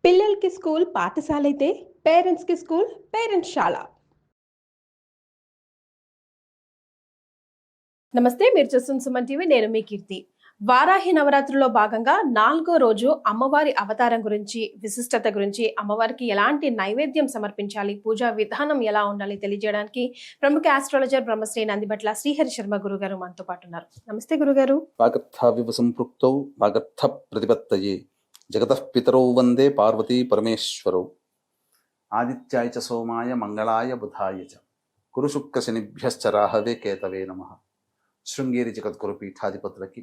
పిల్లలకి స్కూల్ పాఠశాల అయితే పేరెంట్స్‌కి స్కూల్ పేరెంట్స్ శాల. నమస్తే, మీరు చూస్తున్న సుమన్ టీవీ. నేను మీ కీర్తి. వారాహి నవరాత్రుల్లో భాగంగా 4వ రోజు అమ్మవారి అవతారం గురించి, విశిష్టత గురించి, అమ్మవారికి ఎలాంటి నైవేద్యం సమర్పించాలి, పూజా విధానం ఎలా ఉండాలి తెలియజేయడానికి ప్రముఖ ఆస్ట్రాలజర్ బ్రహ్మశ్రీ నందిబట్ల శ్రీహరి శర్మ గురుగారు మనతో పాటు ఉన్నారు. నమస్తే గురుగారు. వాగర్థావివ సంపృక్తౌ వాగర్థ ప్రతిపత్తయే జగతః పితరౌ వందే పార్వతీ పరమేశ్వరౌ. ఆదిత్యాయ చ సోమాయ మంగళాయ బుధాయ చ గురు శుక్ర శనిభ్యశ్చ రాహవే కేతవే నమః. శృంగేరి జగద్గురు పీఠాధిపతులకి,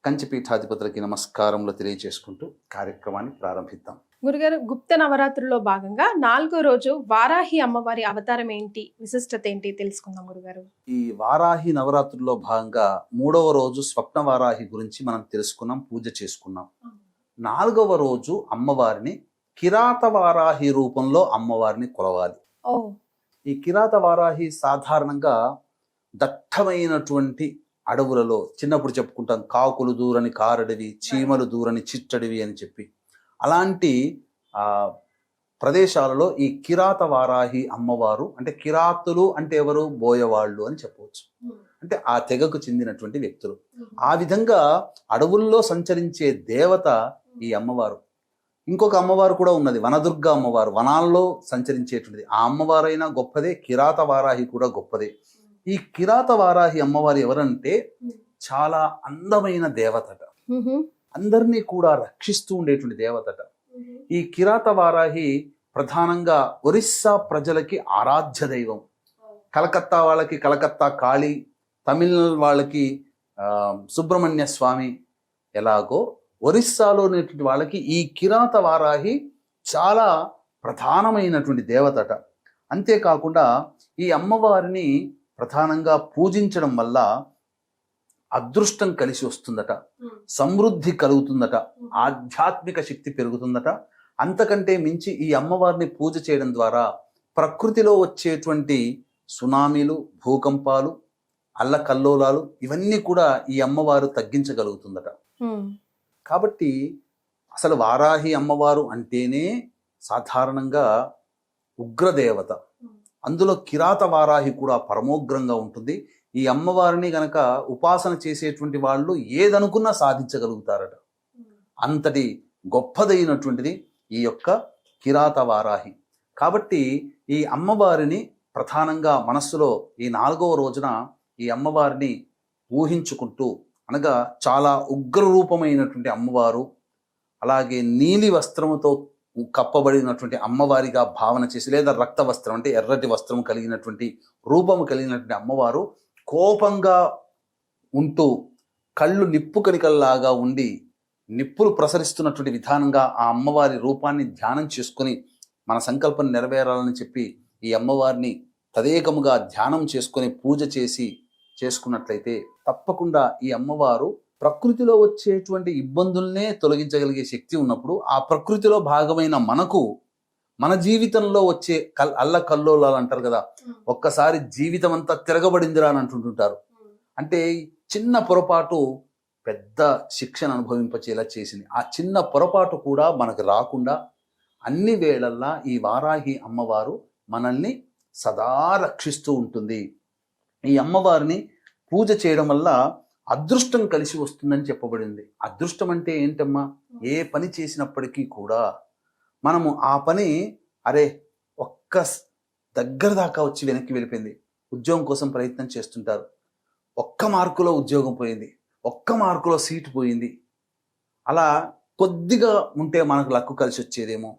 కంచి పీఠాధిపతులకి నమస్కారములు తెలియజేసుకుంటూ కార్యక్రమాన్ని ప్రారంభిద్దాం. గురుగారు, గుప్త నవరాత్రుల్లో భాగంగా 4వ రోజు వారాహి అమ్మవారి అవతారం ఏంటి, విశిష్టత ఏంటి తెలుసుకుందాం గురుగారు. ఈ వారాహి నవరాత్రుల్లో భాగంగా 3వ రోజు స్వప్న వారాహి గురించి మనం తెలుసుకున్నాం, పూజ చేసుకున్నాం. 4వ రోజు అమ్మవారిని కిరాత వారాహి రూపంలో అమ్మవారిని కొలవాలి. ఈ కిరాత వారాహి సాధారణంగా దట్టమైనటువంటి అడవులలో, చిన్నప్పుడు చెప్పుకుంటాం కాకులు దూరని కారడివి, చీమలు దూరని చిట్టడివి అని చెప్పి, అలాంటి ప్రదేశాలలో ఈ కిరాత వారాహి అమ్మవారు, అంటే కిరాతులు అంటే ఎవరు, బోయవాళ్ళు అని చెప్పవచ్చు. అంటే ఆ తెగకు చెందినటువంటి వ్యక్తులు. ఆ విధంగా అడవుల్లో సంచరించే దేవత ఈ అమ్మవారు. ఇంకొక అమ్మవారు కూడా ఉన్నది, వనదుర్గ అమ్మవారు, వనాల్లో సంచరించేటువంటిది. ఆ అమ్మవారైనా గొప్పదే, కిరాత వారాహి కూడా గొప్పదే. ఈ కిరాత వారాహి అమ్మవారు ఎవరంటే చాలా అందమైన దేవతట, అందరినీ కూడా రక్షిస్తూ ఉండేటువంటి దేవతట. ఈ కిరాత వారాహి ప్రధానంగా ఒరిస్సా ప్రజలకి ఆరాధ్య దైవం. కలకత్తా వాళ్ళకి కలకత్తా కాళీ, తమిళనాడు వాళ్ళకి సుబ్రహ్మణ్య స్వామి ఎలాగో ఒరిస్సాలో ఉన్నటువంటి వాళ్ళకి ఈ కిరాత వారాహి చాలా ప్రధానమైనటువంటి దేవతట. అంతేకాకుండా ఈ అమ్మవారిని ప్రధానంగా పూజించడం వల్ల అదృష్టం కలిసి వస్తుందట, సమృద్ధి కలుగుతుందట, ఆధ్యాత్మిక శక్తి పెరుగుతుందట. అంతకంటే మించి ఈ అమ్మవారిని పూజ చేయడం ద్వారా ప్రకృతిలో వచ్చేటువంటి సునామీలు, భూకంపాలు, అల్లకల్లోలాలు ఇవన్నీ కూడా ఈ అమ్మవారు తగ్గించగలుగుతుందట. కాబట్టి అసలు వారాహి అమ్మవారు అంటేనే సాధారణంగా ఉగ్రదేవత. అందులో కిరాత వారాహి కూడా పరమోగ్రంగా ఉంటుంది. ఈ అమ్మవారిని గనక ఉపాసన చేసేటువంటి వాళ్ళు ఏదనుకున్నా సాధించగలుగుతారట. అంతటి గొప్పదైనటువంటిది ఈ యొక్క కిరాత వారాహి. కాబట్టి ఈ అమ్మవారిని ప్రధానంగా మనస్సులో ఈ 4వ రోజున ఈ అమ్మవారిని ఊహించుకుంటూ, అనగా చాలా ఉగ్రరూపమైనటువంటి అమ్మవారు, అలాగే నీలి వస్త్రముతో కప్పబడినటువంటి అమ్మవారిగా భావన చేసి, లేదా రక్త వస్త్రం అంటే ఎర్రటి వస్త్రం కలిగినటువంటి రూపము కలిగినటువంటి అమ్మవారు కోపంగా ఉంటూ కళ్ళు నిప్పు కణికల్లాగా ఉండి నిప్పులు ప్రసరిస్తున్నటువంటి విధానంగా ఆ అమ్మవారి రూపాన్ని ధ్యానం చేసుకుని మన సంకల్పం నెరవేరాలని చెప్పి ఈ అమ్మవారిని తదేకముగా ధ్యానం చేసుకొని పూజ చేసుకున్నట్లయితే తప్పకుండా ఈ అమ్మవారు ప్రకృతిలో వచ్చేటువంటి ఇబ్బందుల్నే తొలగించగలిగే శక్తి ఉన్నప్పుడు, ఆ ప్రకృతిలో భాగమైన మనకు మన జీవితంలో వచ్చే అల్లకల్లోలాలు అంటారు కదా, ఒక్కసారి జీవితం అంతా తిరగబడిందిరా అని అంటుంటుంటారు. అంటే చిన్న పొరపాటు పెద్ద శిక్షను అనుభవింపచేలా చేసింది. ఆ చిన్న పొరపాటు కూడా మనకు రాకుండా అన్ని వేళల్లా ఈ వారాహి అమ్మవారు మనల్ని సదా రక్షిస్తూ ఉంటుంది. ఈ అమ్మవారిని పూజ చేయడం వల్ల అదృష్టం కలిసి వస్తుందని చెప్పబడింది. అదృష్టం అంటే ఏంటమ్మా, ఏ పని చేసినప్పటికీ కూడా మనము ఆ పని ఒక్క దగ్గర దాకా వచ్చి వెనక్కి వెళ్ళిపోయింది. ఉద్యోగం కోసం ప్రయత్నం చేస్తుంటారు, ఒక్క మార్కులో ఉద్యోగం పోయింది, ఒక్క మార్కులో సీటు పోయింది, అలా కొద్దిగా ఉంటే మనకు లక్కు కలిసి వచ్చేదేమో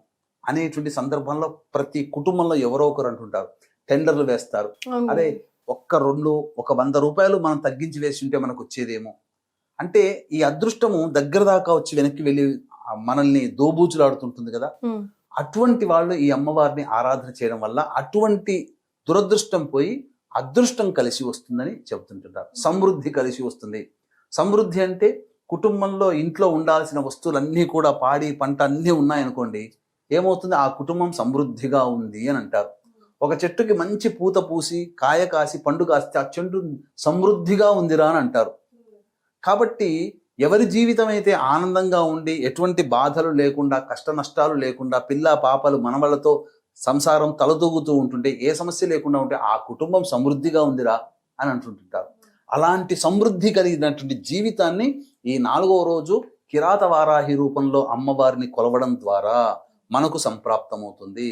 అనేటువంటి సందర్భంలో ప్రతి కుటుంబంలో ఎవరో ఒకరు అంటుంటారు, టెండర్లు వేస్తారు, ఒక్క 100 రూపాయలు మనం తగ్గించి వేసి ఉంటే మనకు వచ్చేదేమో. అంటే ఈ అదృష్టము దగ్గర దాకా వచ్చి వెనక్కి వెళ్ళి మనల్ని దోబూచులాడుతుంటుంది కదా. అటువంటి వాళ్ళు ఈ అమ్మవారిని ఆరాధన చేయడం వల్ల అటువంటి దురదృష్టం పోయి అదృష్టం కలిసి వస్తుందని చెబుతుంటారు. సమృద్ధి కలిసి వస్తుంది. సమృద్ధి అంటే కుటుంబంలో ఇంట్లో ఉండాల్సిన వస్తువులన్నీ కూడా, పాడి పంట అన్నీ ఉన్నాయనుకోండి, ఏమవుతుంది, ఆ కుటుంబం సమృద్ధిగా ఉంది అని అంటారు. ఒక చెట్టుకి మంచి పూత పూసి కాయ కాసి పండు కాస్తే ఆ చెట్టు సమృద్ధిగా ఉందిరా అని అంటారు. కాబట్టి ఎవరి జీవితం అయితే ఆనందంగా ఉండి ఎటువంటి బాధలు లేకుండా కష్ట నష్టాలు లేకుండా పిల్ల పాపలు మనవళ్ళతో సంసారం తలదూగుతూ ఉంటుంటే ఏ సమస్య లేకుండా ఉంటే ఆ కుటుంబం సమృద్ధిగా ఉందిరా అని అంటుంటారు. అలాంటి సమృద్ధి కలిగినటువంటి జీవితాన్ని ఈ 4వ రోజు కిరాత వారాహి రూపంలో అమ్మవారిని కొలవడం ద్వారా మనకు సంప్రాప్తమవుతుంది.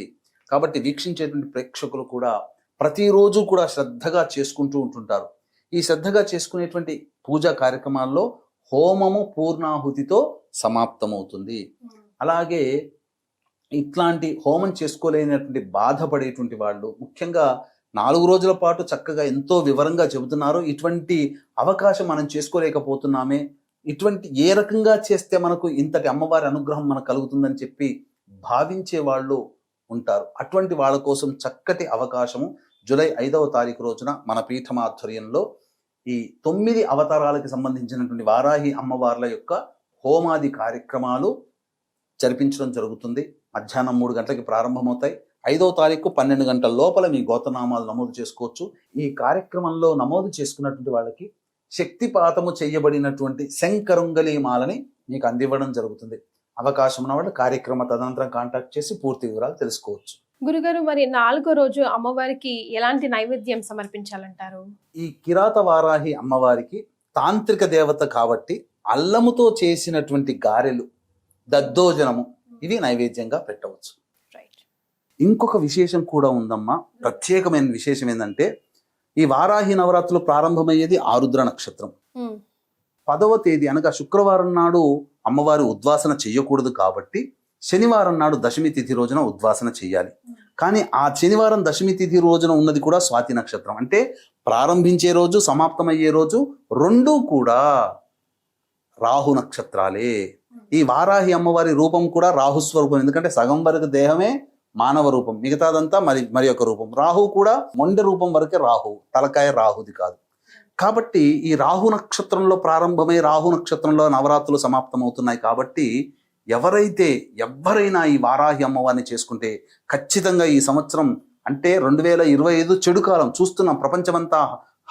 కాబట్టి వీక్షించేటువంటి ప్రేక్షకులు కూడా ప్రతిరోజు కూడా శ్రద్ధగా చేసుకుంటూ ఉంటుంటారు. ఈ శ్రద్ధగా చేసుకునేటువంటి పూజా కార్యక్రమాల్లో హోమము పూర్ణాహుతితో సమాప్తమవుతుంది. అలాగే ఇట్లాంటి హోమం చేసుకోలేనటువంటి బాధపడేటువంటి వాళ్ళు ముఖ్యంగా 4 రోజుల పాటు చక్కగా ఎంతో వివరంగా చెబుతున్నారు. ఇటువంటి అవకాశం మనం చేసుకోలేకపోతున్నామే, ఇటువంటి ఏ రకంగా చేస్తే మనకు ఇంతటి అమ్మవారి అనుగ్రహం మనకు కలుగుతుందని చెప్పి భావించే వాళ్ళు ఉంటారు. అటువంటి వాళ్ళ కోసం చక్కటి అవకాశము జూలై 5వ తారీఖు రోజున మన పీఠం ఆధ్వర్యంలో ఈ 9 అవతారాలకు సంబంధించినటువంటి వారాహి అమ్మవార్ల యొక్క హోమాది కార్యక్రమాలు జరిపించడం జరుగుతుంది. మధ్యాహ్నం 3 గంటలకి ప్రారంభమవుతాయి. 5వ తారీఖు 12 గంటల లోపల మీ గోత్రనామాలు నమోదు చేసుకోవచ్చు. ఈ కార్యక్రమంలో నమోదు చేసుకున్నటువంటి వాళ్ళకి శక్తిపాతము చేయబడినటువంటి శంకరుంగలి మాలని మీకు అందివ్వడం జరుగుతుంది. అవకాశం ఉన్న వాళ్ళు కార్యక్రమ తదనంతరం కాంటాక్ట్ చేసి పూర్తి వివరాలు తెలుసుకోవచ్చు. గురుగారు, మరి 4వ రోజు అమ్మవారికి ఎలాంటి నైవేద్యం సమర్పించాలంటారు? ఈ కిరాత వారాహి అమ్మవారికి తాంత్రిక దేవత కాబట్టి అల్లముతో చేసినటువంటి గారెలు, దద్దోజనము ఇవి నైవేద్యంగా పెట్టవచ్చు. ఇంకొక విశేషం కూడా ఉందమ్మా. ప్రత్యేకమైన విశేషం ఏంటంటే ఈ వారాహి నవరాత్రులు ప్రారంభమయ్యేది ఆరుద్ర నక్షత్రం. 10వ తేదీ అనగా శుక్రవారం నాడు అమ్మవారి ఉద్వాసన చెయ్యకూడదు కాబట్టి శనివారం నాడు దశమి తిథి రోజున ఉద్వాసన చెయ్యాలి. కానీ ఆ శనివారం దశమి తిథి రోజున ఉన్నది కూడా స్వాతి నక్షత్రం. అంటే ప్రారంభించే రోజు సమాప్తమయ్యే రోజు రెండూ కూడా రాహు నక్షత్రాలే. ఈ వారాహి అమ్మవారి రూపం కూడా రాహుస్వరూపం. ఎందుకంటే సగం వరకు దేహమే మానవ రూపం, మిగతాదంతా మరి ఒక రూపం. రాహు కూడా మొండె రూపం వరకే రాహు, తలకాయ రాహుది కాదు. కాబట్టి ఈ రాహు నక్షత్రంలో ప్రారంభమై రాహు నక్షత్రంలో నవరాత్రులు సమాప్తమవుతున్నాయి. కాబట్టి ఎవరైనా ఈ వారాహి అమ్మవారిని చేసుకుంటే ఖచ్చితంగా ఈ సంవత్సరం అంటే 2025 చెడు కాలం చూస్తున్నాం. ప్రపంచమంతా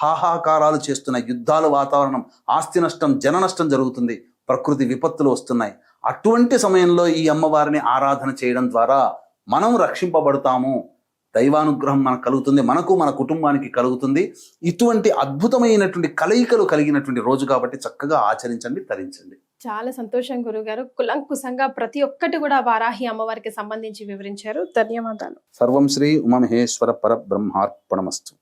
హాహాకారాలు చేస్తున్నాయి. యుద్ధాలు, వాతావరణం, ఆస్తి నష్టం, జన నష్టం జరుగుతుంది. ప్రకృతి విపత్తులు వస్తున్నాయి. అటువంటి సమయంలో ఈ అమ్మవారిని ఆరాధన చేయడం ద్వారా మనం రక్షింపబడతాము. దైవానుగ్రహం మనకు కలుగుతుంది, మనకు మన కుటుంబానికి కలుగుతుంది. ఇటువంటి అద్భుతమైనటువంటి కలయికలు కలిగినటువంటి రోజు కాబట్టి చక్కగా ఆచరించండి, తరించండి. చాలా సంతోషం గురుగారు. కులంకుశంగా ప్రతి ఒక్కటి కూడా వారాహి అమ్మవారికి సంబంధించి వివరించారు. ధన్యవాదాలు. సర్వం శ్రీ ఉమామహేశ్వర పరబ్రహ్మార్పణమస్తు.